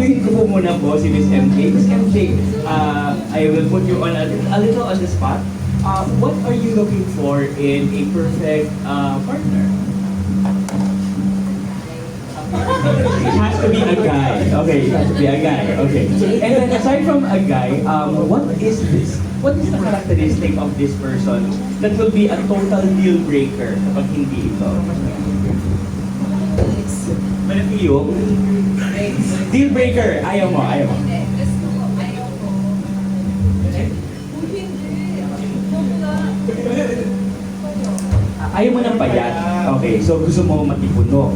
interviewin ko po muna po si Miss MJ. Miss MJ, I will put you on a little on the spot. What are you looking for in a perfect partner? It has to be a guy. Okay, it has to be a guy. Okay. And then aside from a guy, what is this? What is the characteristic of this person that will be a total deal breaker kapag hindi ito? Manapiyok? Deal breaker. Ayaw mo, ayaw mo. Ayaw mo ng payat. Okay, so gusto mo matipuno.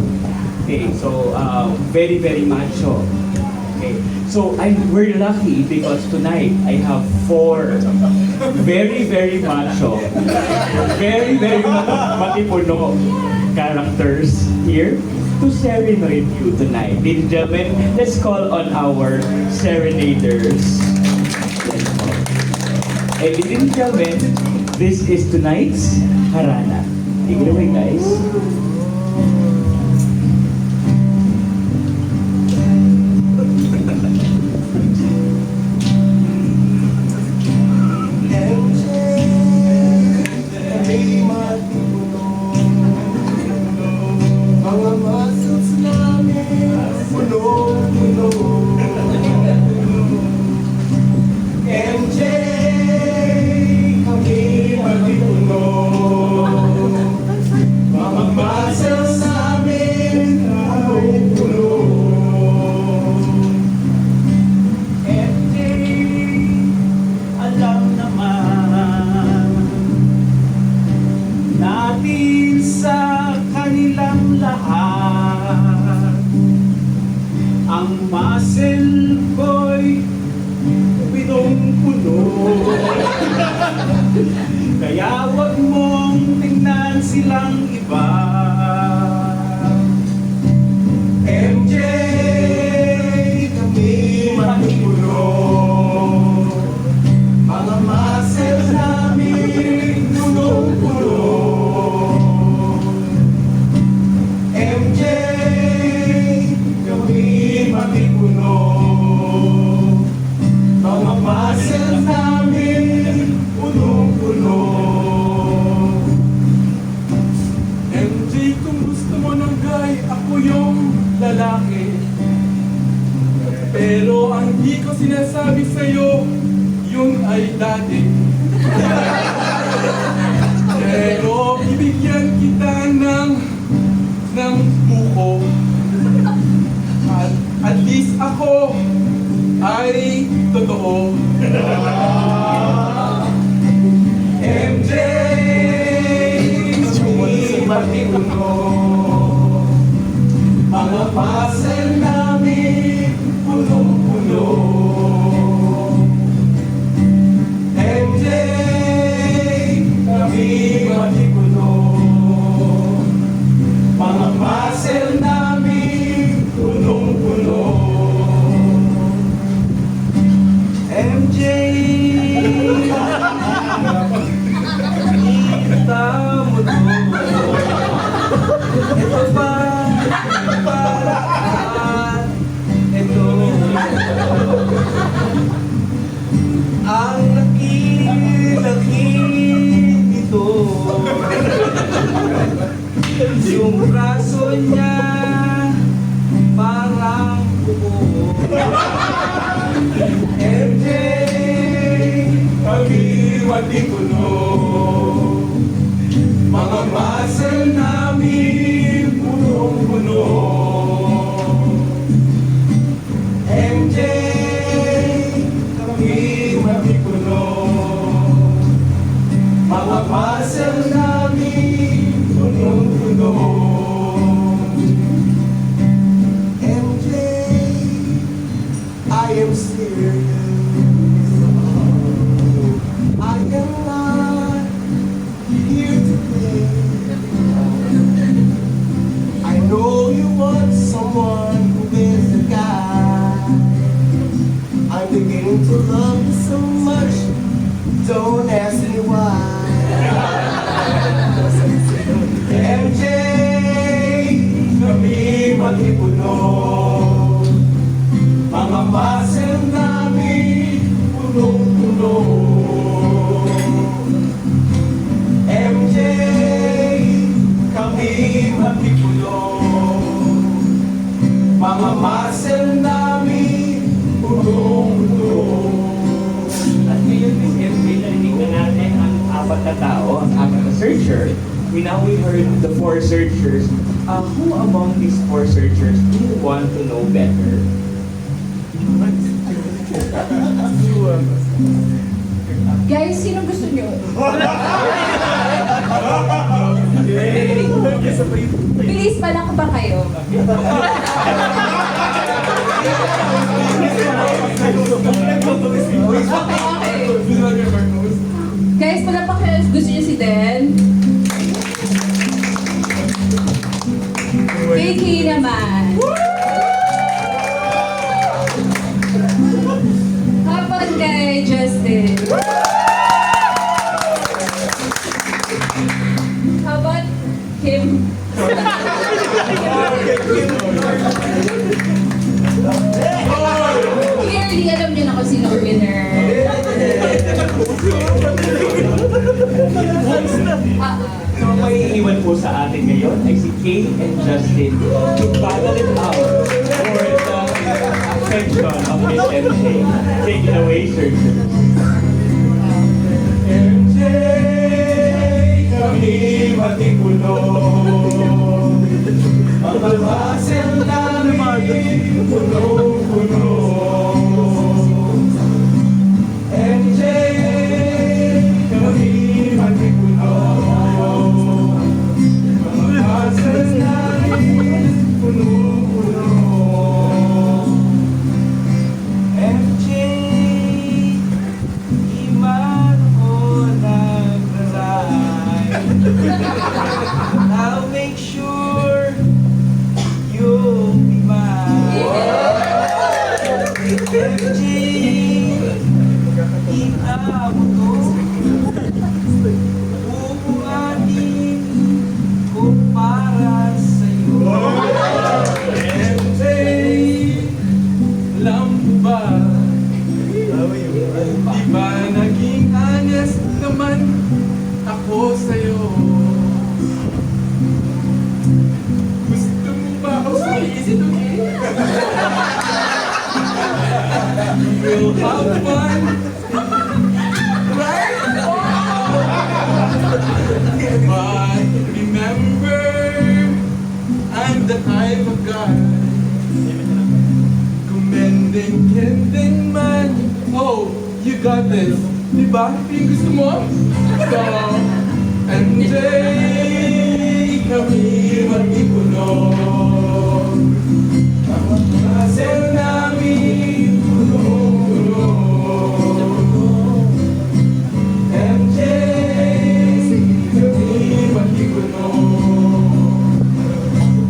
Okay, so very, very macho. Okay, so we're lucky because tonight I have 4 very, very macho, very, very matipuno characters here to serenade you tonight. Ladies and gentlemen, let's call on our serenaders. And ladies and gentlemen, this is tonight's Harana. Take it away, guys. Ang muscle ko'y punong-puno. Kaya wag mong tingnan silang iba. MJ, kami matipuno. Mga muscle namin punong-puno. MJ, matipuno. Mga muscle namin punong-puno. MJ, kung gusto mo ng guy, ako yung lalaki. Pero ang di ko sinasabi sa'yo, yun ay daddy. Pero bibigyan kita ng buko. At least ako ay totoo. MJ, matipuno. Mga muscle namin punong-puno. MJ, kami matipuno. Mga muscle namin punong-puno. MJ, kita mo to. Ito ba paraan? Ito ang laki-laki nito. Yung braso niya parang buo. MJ, kami matipuno. Mga muscle namin punong-puno. MJ, kami matipuno. Mga muscle namin punong-puno. MJ, I am serious. I am not here to play. I know you want someone who is a guy. I'm beginning to love you so much. Don't ask me why. MJ, kami matipuno. Mga muscle namin punong-puno. MJ, kami matipulo. Mga muscle namin punong-puno. At ngayon, Miss MJ, narinig na natin ang apat na tao, ang apat na searcher. We heard the four searchers. Who among these four searchers do you want to know better? Guys, sino gusto nyo? Bilis pa lang ba kayo? Okay. Guys, pala pa kayo gusto nyo si Den? KK naman. Kapag kay Justin. How about Kim? Clearly, alam niyo na kung sino ang winner. So, ang maiiwan po sa atin ngayon ay si Kay and Justin to battle it out for the affection of Miss MJ. Take it away, searchers. MJ, kami matipulo. Mga muscle namin punong-puno. MJ, kami matipulo. Mga muscle namin punong-puno. MJ, iman ko nagdasal. I'll make sure you'll be mine. MJ, iabot ko. Bubuhatin ko para sa'yo. MJ, alam mo ba? Di ba naging honest naman ako sa'yo? Gusto mo ba ako sa'yo? Is it okay? We'll have fun. Right? But remember, I'm the type of guy. Kumending-kending man. Oh, you got this. Diba? Yung gusto mo? So, MJ, kami matipulo. Ang muscle namin punong-puno. MJ, kami matipulo.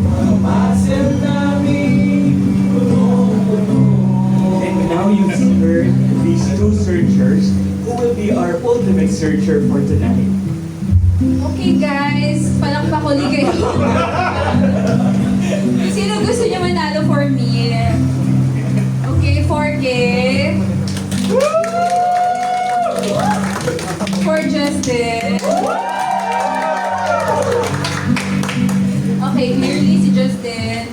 Ang muscle namin punong-puno. And now you've heard these two searchers who will be our ultimate searcher for tonight. Okay guys, palakpak ulit kayo. Sino gusto niyo manalo for me? Okay, 4K. For Justin. Okay, clearly si Justin.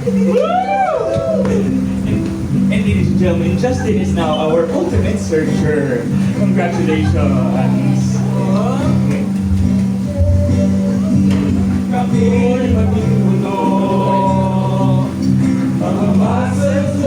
And ladies and gentlemen, Justin is now our ultimate searcher. Congratulations. Kami matipulo. Mga muscles